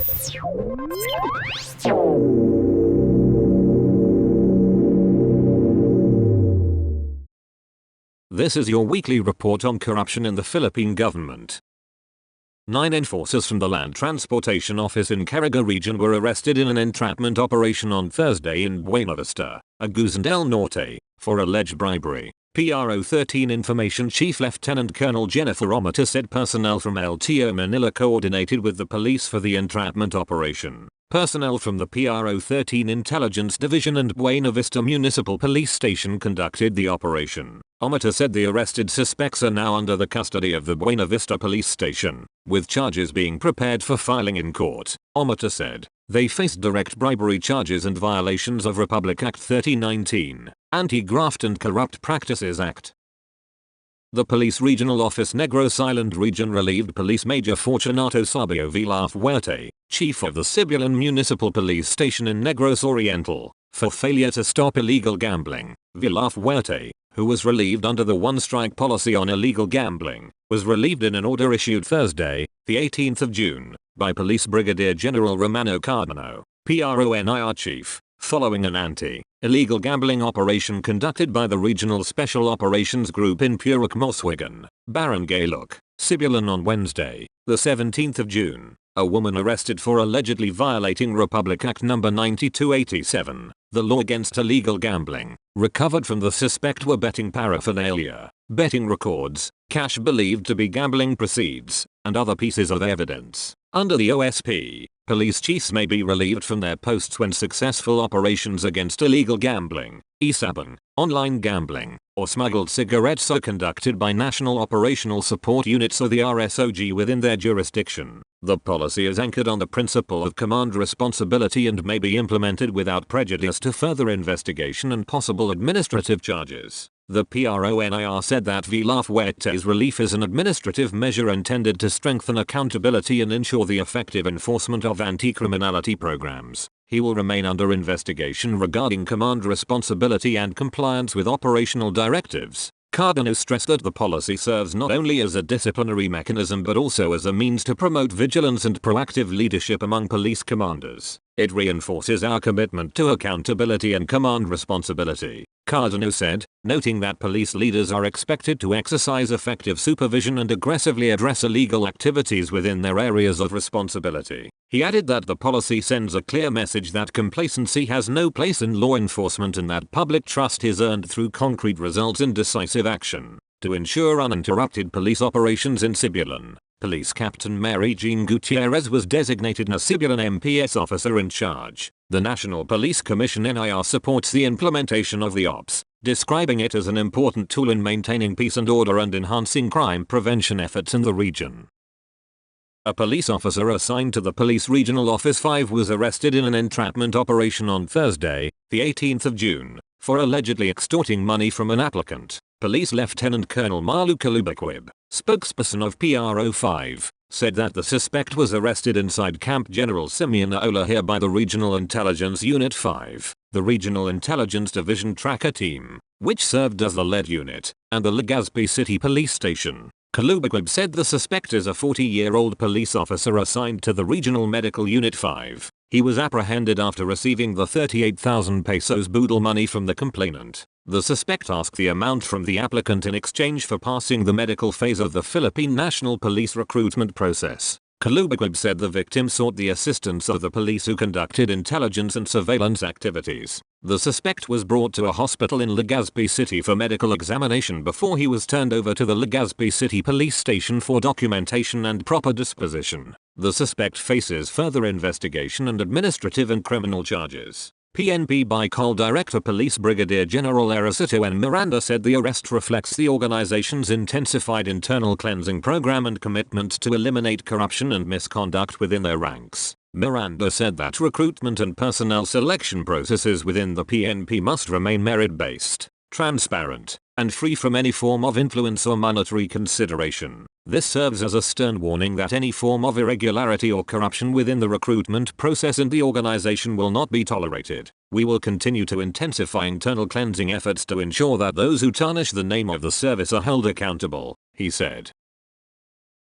This is your weekly report on corruption in the Philippine government. 9 enforcers from the Land Transportation Office in Caraga region were arrested in an entrapment operation on Thursday in Buena Vista, Aguzan del Norte, for alleged bribery. PRO 13 Information Chief Lieutenant Colonel Jennifer Omata said personnel from LTO Manila coordinated with the police for the entrapment operation. Personnel from the PRO 13 Intelligence Division and Buena Vista Municipal Police Station conducted the operation. Omata said the arrested suspects are now under the custody of the Buena Vista Police Station, with charges being prepared for filing in court. Omata said they faced direct bribery charges and violations of Republic Act 3019, Anti-Graft and Corrupt Practices Act. The Police Regional Office Negros Island Region relieved Police Major Fortunato Sabio Villafuerte, Chief of the Sibulan Municipal Police Station in Negros Oriental, for failure to stop illegal gambling. Villafuerte, who was relieved under the one-strike policy on illegal gambling, was relieved in an order issued Thursday, the 18th of June, by Police Brigadier General Romano Cardano, PRO-NIR Chief, following an anti-illegal gambling operation conducted by the Regional Special Operations Group in Purok Moswigan, Barangay Look, Sibulan on Wednesday, the 17th of June. A woman arrested for allegedly violating Republic Act No. 9287, the law against illegal gambling. Recovered from the suspect were betting paraphernalia, betting records, cash believed to be gambling proceeds, and other pieces of evidence. Under the OSP, police chiefs may be relieved from their posts when successful operations against illegal gambling, e-sabang, online gambling, or smuggled cigarettes are conducted by National Operational Support Units or the RSOG within their jurisdiction. The policy is anchored on the principle of command responsibility and may be implemented without prejudice to further investigation and possible administrative charges. The PRO-NIR said that Villafuerte's relief is an administrative measure intended to strengthen accountability and ensure the effective enforcement of anti-criminality programs. He will remain under investigation regarding command responsibility and compliance with operational directives. Cardano stressed that the policy serves not only as a disciplinary mechanism but also as a means to promote vigilance and proactive leadership among police commanders. It reinforces our commitment to accountability and command responsibility, Cardano said, noting that police leaders are expected to exercise effective supervision and aggressively address illegal activities within their areas of responsibility. He added that the policy sends a clear message that complacency has no place in law enforcement and that public trust is earned through concrete results and decisive action. To ensure uninterrupted police operations in Sibulan, Police Captain Mary Jean Gutierrez was designated a Sibulan MPS officer in charge. The National Police Commission NIR supports the implementation of the OPS, describing it as an important tool in maintaining peace and order and enhancing crime prevention efforts in the region. A police officer assigned to the Police Regional Office 5 was arrested in an entrapment operation on Thursday, the 18th of June, for allegedly extorting money from an applicant. Police Lieutenant Colonel Malu Kalubakwib, spokesperson of PRO 5, said that the suspect was arrested inside Camp General Simeon Olahir by the Regional Intelligence Unit 5, the Regional Intelligence Division Tracker Team, which served as the lead unit, and the Legazpi City Police Station. Kalubakwib said the suspect is a 40-year-old police officer assigned to the Regional Medical Unit 5. He was apprehended after receiving the 38,000 pesos boodle money from the complainant. The suspect asked the amount from the applicant in exchange for passing the medical phase of the Philippine National Police recruitment process. Kalubakwib said the victim sought the assistance of the police who conducted intelligence and surveillance activities. The suspect was brought to a hospital in Legazpi City for medical examination before he was turned over to the Legazpi City Police Station for documentation and proper disposition. The suspect faces further investigation and administrative and criminal charges. PNP Bicol Director Police Brigadier General Ericito N. Miranda said the arrest reflects the organization's intensified internal cleansing program and commitment to eliminate corruption and misconduct within their ranks. Miranda said that recruitment and personnel selection processes within the PNP must remain merit-based, transparent, and free from any form of influence or monetary consideration. This serves as a stern warning that any form of irregularity or corruption within the recruitment process in the organization will not be tolerated. We will continue to intensify internal cleansing efforts to ensure that those who tarnish the name of the service are held accountable, he said.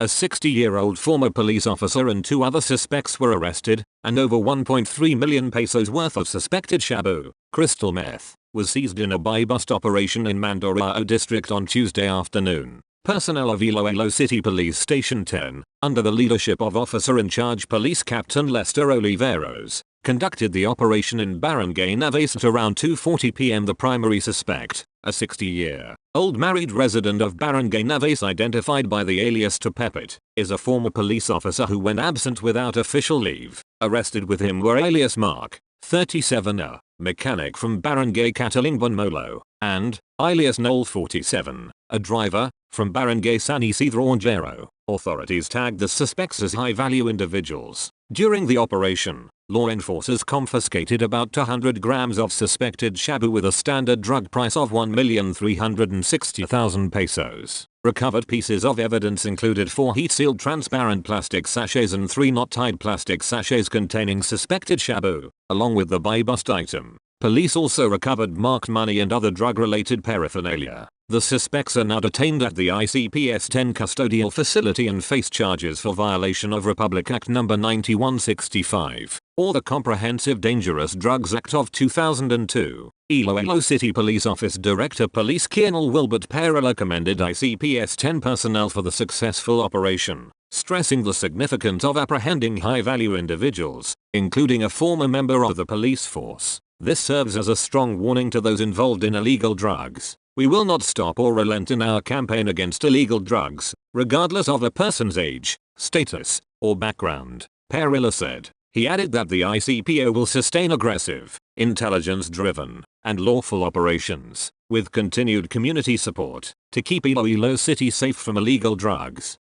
A 60-year-old former police officer and 2 other suspects were arrested, and over 1.3 million pesos worth of suspected shabu, crystal meth, was seized in a buy-bust operation in Mandurao district on Tuesday afternoon. Personnel of Iloilo City Police Station 10, under the leadership of Officer-in-Charge Police Captain Lester Oliveros, conducted the operation in Barangay Naves at around 2:40 p.m. The primary suspect, a 60-year-old married resident of Barangay Naves identified by the alias Tepepet, is a former police officer who went absent without official leave. Arrested with him were alias Mark, 37, a mechanic from Barangay Catalingban Molo, and alias Noel, 47, a driver from Barangay San Isidro Ongero. Authorities tagged the suspects as high-value individuals. During the operation, law enforcers confiscated about 200 grams of suspected shabu with a standard drug price of 1,360,000 pesos. Recovered pieces of evidence included 4 heat-sealed transparent plastic sachets and 3 knot-tied plastic sachets containing suspected shabu, along with the buy-bust item. Police also recovered marked money and other drug-related paraphernalia. The suspects are now detained at the ICPS 10 custodial facility and face charges for violation of Republic Act No. 9165, or the Comprehensive Dangerous Drugs Act of 2002. Iloilo City Police Office Director Police Colonel Wilbert Perala commended ICPS 10 personnel for the successful operation, stressing the significance of apprehending high-value individuals, including a former member of the police force. This serves as a strong warning to those involved in illegal drugs. We will not stop or relent in our campaign against illegal drugs, regardless of a person's age, status, or background, Perilla said. He added that the ICPO will sustain aggressive, intelligence-driven, and lawful operations, with continued community support, to keep Iloilo City safe from illegal drugs.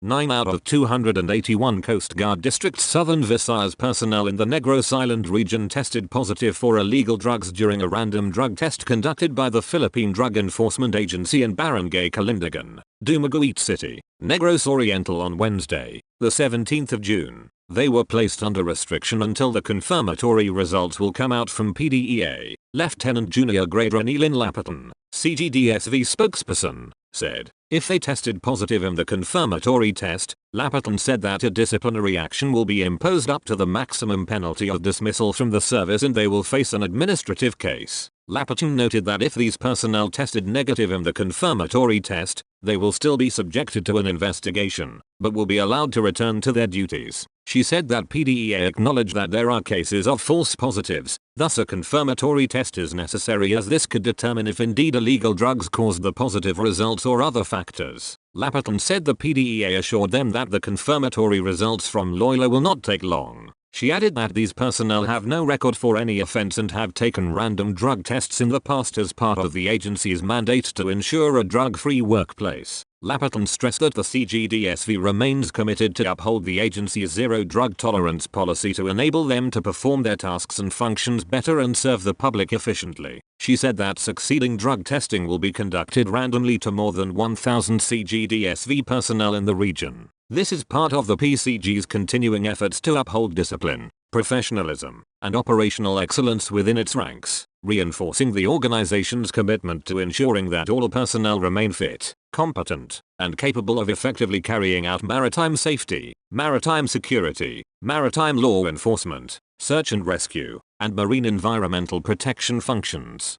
9 out of 281 Coast Guard District's Southern Visayas personnel in the Negros Island region tested positive for illegal drugs during a random drug test conducted by the Philippine Drug Enforcement Agency in Barangay Calindagan, Dumaguete City, Negros Oriental on Wednesday, the 17th of June. They were placed under restriction until the confirmatory results will come out from PDEA. Lieutenant Junior Grade Ranilin Lapatan, CGDSV spokesperson, said. If they tested positive in the confirmatory test, Lapatan said that a disciplinary action will be imposed up to the maximum penalty of dismissal from the service and they will face an administrative case. Lapatan noted that if these personnel tested negative in the confirmatory test, they will still be subjected to an investigation, but will be allowed to return to their duties. She said that PDEA acknowledged that there are cases of false positives, thus a confirmatory test is necessary as this could determine if indeed illegal drugs caused the positive results or other factors. Lapatan said the PDEA assured them that the confirmatory results from Iloilo will not take long. She added that these personnel have no record for any offense and have taken random drug tests in the past as part of the agency's mandate to ensure a drug-free workplace. Lapatan stressed that the CGDSV remains committed to uphold the agency's zero drug tolerance policy to enable them to perform their tasks and functions better and serve the public efficiently. She said that succeeding drug testing will be conducted randomly to more than 1,000 CGDSV personnel in the region. This is part of the PCG's continuing efforts to uphold discipline, professionalism, and operational excellence within its ranks, reinforcing the organization's commitment to ensuring that all personnel remain fit, competent, and capable of effectively carrying out maritime safety, maritime security, maritime law enforcement, search and rescue, and marine environmental protection functions.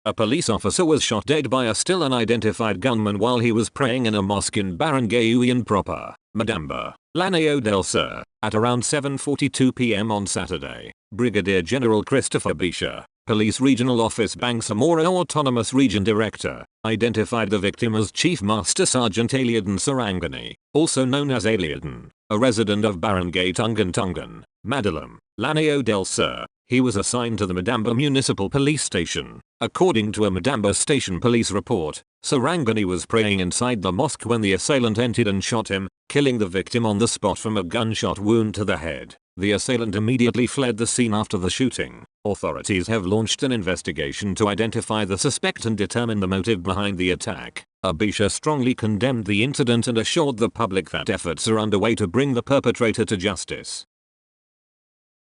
A police officer was shot dead by a still unidentified gunman while he was praying in a mosque in Barangay Uyan proper, Madamba, Lanao del Sur, at around 7:42 p.m. on Saturday. Brigadier General Christopher Bisha, Police Regional Office Bangsamoro Autonomous Region Director, identified the victim as Chief Master Sergeant Aliadan Sarangani, also known as Aliadan, a resident of Barangay Tungan, Madalam, Lanao del Sur. He was assigned to the Madamba Municipal Police Station. According to a Madamba Station Police report, Sarangani was praying inside the mosque when the assailant entered and shot him, killing the victim on the spot from a gunshot wound to the head. The assailant immediately fled the scene after the shooting. Authorities have launched an investigation to identify the suspect and determine the motive behind the attack. Abisha strongly condemned the incident and assured the public that efforts are underway to bring the perpetrator to justice.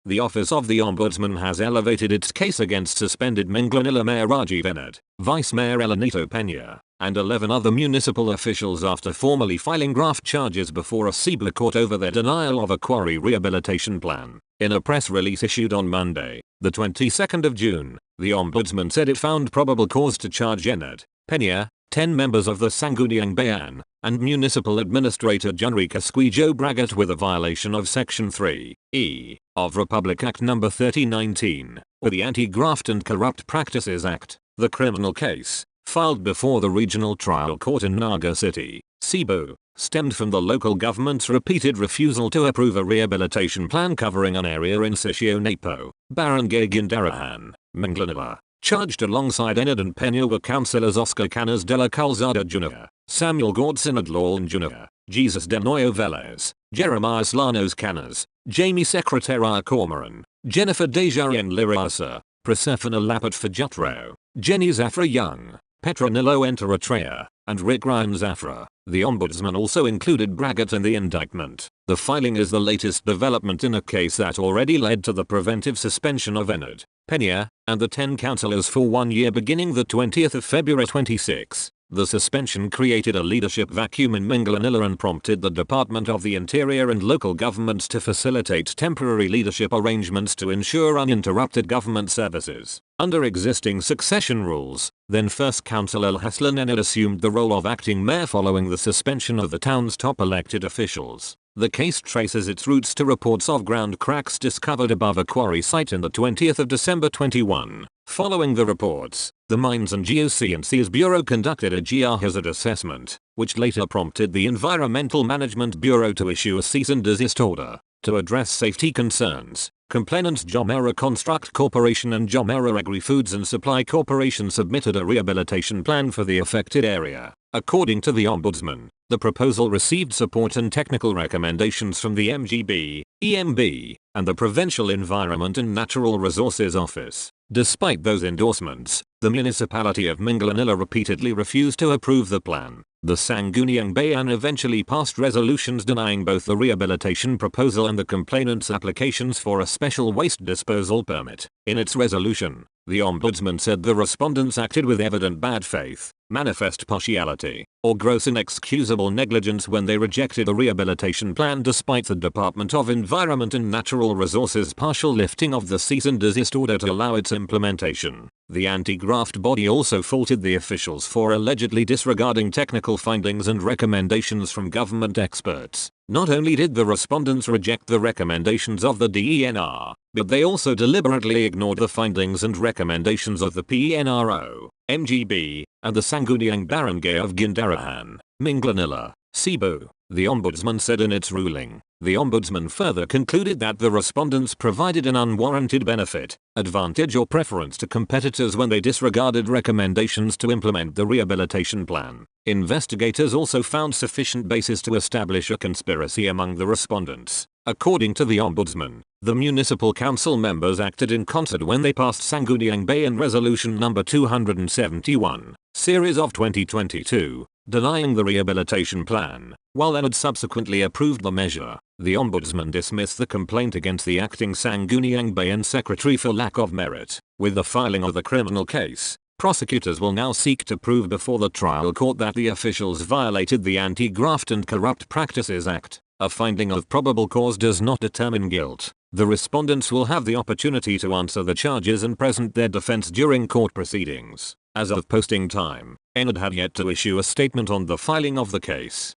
The Office of the Ombudsman has elevated its case against suspended Manglanilla Mayor Rajiv Enad, Vice Mayor Elenito Peña, and 11 other municipal officials after formally filing graft charges before a Cebu court over their denial of a quarry rehabilitation plan. In a press release issued on Monday, the 22nd of June, the Ombudsman said it found probable cause to charge Enid Peña, 10 members of the Sangguniang Bayan, and Municipal Administrator Junrica Squijo Bragat with a violation of Section 3(e) of Republic Act No. 3019, or the Anti-Graft and Corrupt Practices Act. The criminal case, filed before the Regional Trial Court in Naga City, Cebu, stemmed from the local government's repeated refusal to approve a rehabilitation plan covering an area in Sitio Napo, Barangay Guindarahan, Manglanilla. Charged alongside Enid and Peña were councillors Oscar Canas de la Calzada Jr., Samuel Gordson Adlawn Jr., Jesus de Noyo Velez, Jeremiah Slanos Canas, Jamie Secretaria Cormoran, Jennifer Dejayen Lirasa, Persephone Lapat Fajutro, Jenny Zafra Young, Petronilo Enteratrea, and Rick Ryan Zafra. The Ombudsman also included Bragat in the indictment. The filing is the latest development in a case that already led to the preventive suspension of Enid Peña and the 10 councillors for 1 year beginning the 20th of February 26. The suspension created a leadership vacuum in Manglanilla and prompted the Department of the Interior and local governments to facilitate temporary leadership arrangements to ensure uninterrupted government services. Under existing succession rules, then First Councillor Haslan Enid assumed the role of acting mayor following the suspension of the town's top elected officials. The case traces its roots to reports of ground cracks discovered above a quarry site in the 20th of December 21. Following the reports, the Mines and Geosciences Bureau conducted a geohazard assessment, which later prompted the Environmental Management Bureau to issue a cease and desist order. To address safety concerns, complainants Jomera Construct Corporation and Jomera Agri-Foods and Supply Corporation submitted a rehabilitation plan for the affected area. According to the Ombudsman, the proposal received support and technical recommendations from the MGB, EMB, and the Provincial Environment and Natural Resources Office. Despite those endorsements, the municipality of Manglanilla repeatedly refused to approve the plan. The Sangguniang Bayan eventually passed resolutions denying both the rehabilitation proposal and the complainant's applications for a special waste disposal permit. In its resolution, the Ombudsman said the respondents acted with evident bad faith, manifest partiality, or gross inexcusable negligence when they rejected the rehabilitation plan despite the Department of Environment and Natural Resources' partial lifting of the cease and desist order to allow its implementation. The anti-graft body also faulted the officials for allegedly disregarding technical findings and recommendations from government experts. Not only did the respondents reject the recommendations of the DENR, but they also deliberately ignored the findings and recommendations of the PNRO, MGB, and the Sangguniang Barangay of Guindarahan, Manglanilla, Cebu. The Ombudsman said in its ruling. The Ombudsman further concluded that the respondents provided an unwarranted benefit, advantage or preference to competitors when they disregarded recommendations to implement the rehabilitation plan. Investigators also found sufficient basis to establish a conspiracy among the respondents. According to the Ombudsman, the municipal council members acted in concert when they passed Sangguniang Bayan Resolution No. 271, series of 2022, denying the rehabilitation plan. While Enid subsequently approved the measure, the Ombudsman dismissed the complaint against the acting Sangguniang Bayan secretary for lack of merit. With the filing of the criminal case, prosecutors will now seek to prove before the trial court that the officials violated the Anti-Graft and Corrupt Practices Act. A finding of probable cause does not determine guilt. The respondents will have the opportunity to answer the charges and present their defense during court proceedings. As of posting time, Enid had yet to issue a statement on the filing of the case.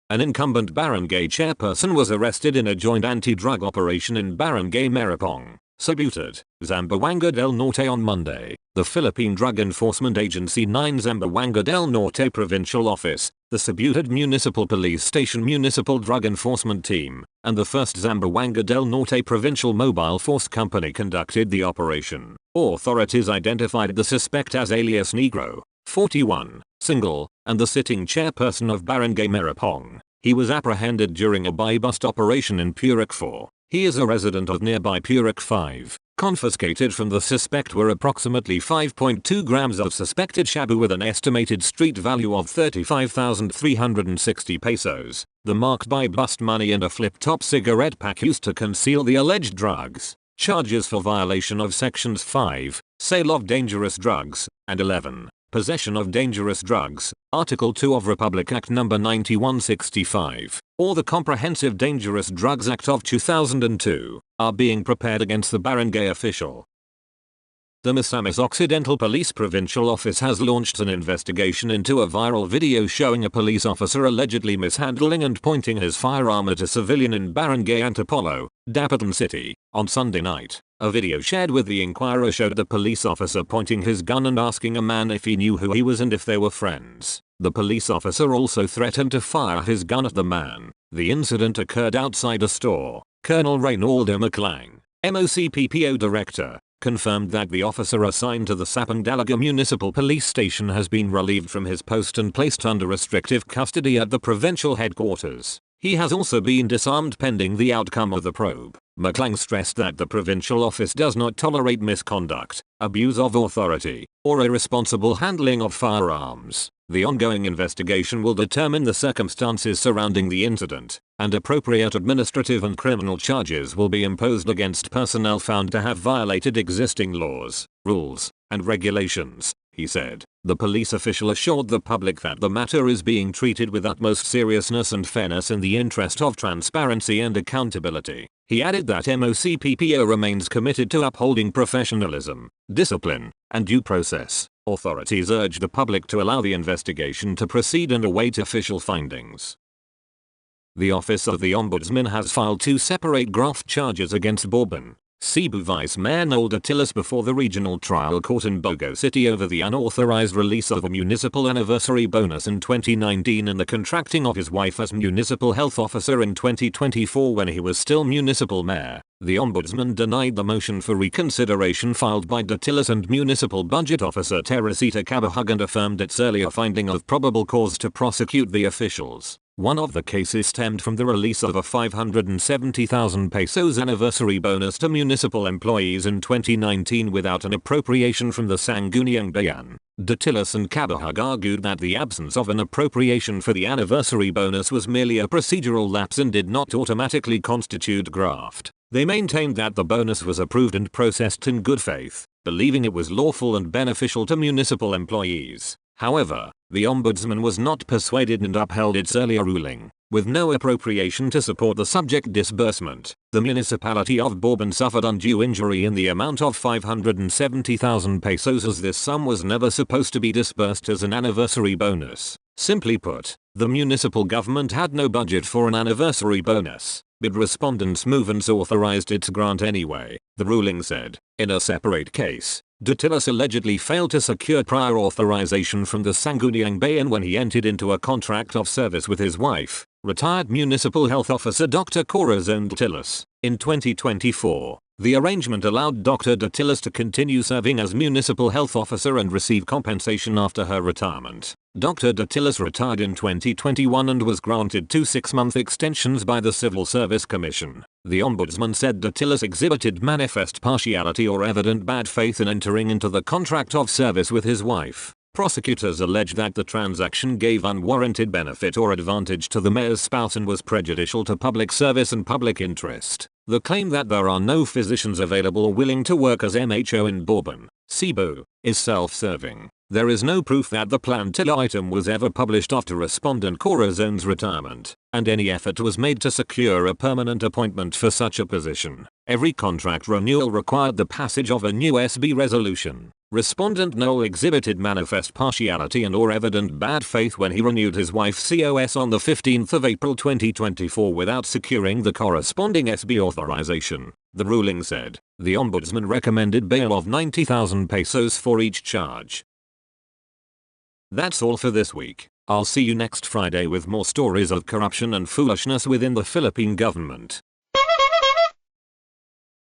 An incumbent barangay chairperson was arrested in a joint anti-drug operation in Barangay Maripong, Sabutad, Zamboanga del Norte on Monday. The Philippine Drug Enforcement Agency 9 Zamboanga del Norte Provincial Office, the Sabutad Municipal Police Station Municipal Drug Enforcement Team, and the 1st Zamboanga del Norte Provincial Mobile Force Company conducted the operation. Authorities identified the suspect as alias Negro, 41, single, and the sitting chairperson of Barangay Maripong. He was apprehended during a buy-bust operation in Purok 4. He is a resident of nearby Purok 5. Confiscated from the suspect were approximately 5.2 grams of suspected shabu with an estimated street value of 35,360 pesos, the marked buy-bust money and a flip-top cigarette pack used to conceal the alleged drugs. Charges for violation of Sections 5, Sale of Dangerous Drugs, and 11, Possession of dangerous drugs, Article 2 of Republic Act No. 9165, or the Comprehensive Dangerous Drugs Act of 2002, are being prepared against the barangay official. The Misamis Occidental Police Provincial Office has launched an investigation into a viral video showing a police officer allegedly mishandling and pointing his firearm at a civilian in Barangay Antipolo, Dapitan City, on Sunday night. A video shared with the Inquirer showed the police officer pointing his gun and asking a man if he knew who he was and if they were friends. The police officer also threatened to fire his gun at the man. The incident occurred outside a store. Colonel Reynaldo Maclang, MOCPPO Director, confirmed that the officer assigned to the Sapang Dalaga Municipal Police Station has been relieved from his post and placed under restrictive custody at the provincial headquarters. He has also been disarmed pending the outcome of the probe. Maclang stressed that the provincial office does not tolerate misconduct, abuse of authority, or irresponsible handling of firearms. The ongoing investigation will determine the circumstances surrounding the incident, and appropriate administrative and criminal charges will be imposed against personnel found to have violated existing laws, rules, and regulations, he said. The police official assured the public that the matter is being treated with utmost seriousness and fairness in the interest of transparency and accountability. He added that MOCPPO remains committed to upholding professionalism, discipline, and due process. Authorities urge the public to allow the investigation to proceed and await official findings. The Office of the Ombudsman has filed 2 separate graft charges against Bourbon, Cebu Vice Mayor Noel Datilas before the Regional Trial Court in Bogo City over the unauthorized release of a municipal anniversary bonus in 2019 and the contracting of his wife as municipal health officer in 2024 when he was still municipal mayor. The Ombudsman denied the motion for reconsideration filed by Datilas and Municipal Budget Officer Teresita Cabahug and affirmed its earlier finding of probable cause to prosecute the officials. One of the cases stemmed from the release of a 570,000 pesos anniversary bonus to municipal employees in 2019 without an appropriation from the Sangguniang Bayan. Datilas and Cabahug argued that the absence of an appropriation for the anniversary bonus was merely a procedural lapse and did not automatically constitute graft. They maintained that the bonus was approved and processed in good faith, believing it was lawful and beneficial to municipal employees. However, the Ombudsman was not persuaded and upheld its earlier ruling. With no appropriation to support the subject disbursement, the municipality of Bourbon suffered undue injury in the amount of 570,000 pesos as this sum was never supposed to be disbursed as an anniversary bonus. Simply put, the municipal government had no budget for an anniversary bonus, but respondents' movements authorized its grant anyway, the ruling said. In a separate case, Datilas allegedly failed to secure prior authorization from the Sangguniang Bayan when he entered into a contract of service with his wife, retired Municipal Health Officer Dr. Corazon Datilas. In 2024, the arrangement allowed Dr. Datilas to continue serving as Municipal Health Officer and receive compensation after her retirement. Dr. Datilas retired in 2021 and was granted 2 6-month extensions by the Civil Service Commission. The Ombudsman said Datilas exhibited manifest partiality or evident bad faith in entering into the contract of service with his wife. Prosecutors allege that the transaction gave unwarranted benefit or advantage to the mayor's spouse and was prejudicial to public service and public interest. The claim that there are no physicians available or willing to work as MHO in Bourbon, Cebu, is self-serving. There is no proof that the plantilla item was ever published after respondent Corazon's retirement, and any effort was made to secure a permanent appointment for such a position. Every contract renewal required the passage of a new SB resolution. Respondent Noel exhibited manifest partiality and or evident bad faith when he renewed his wife's COS on the 15th of April 2024 without securing the corresponding SB authorization, the ruling said. The Ombudsman recommended bail of 90,000 pesos for each charge. That's all for this week. I'll see you next Friday with more stories of corruption and foolishness within the Philippine government.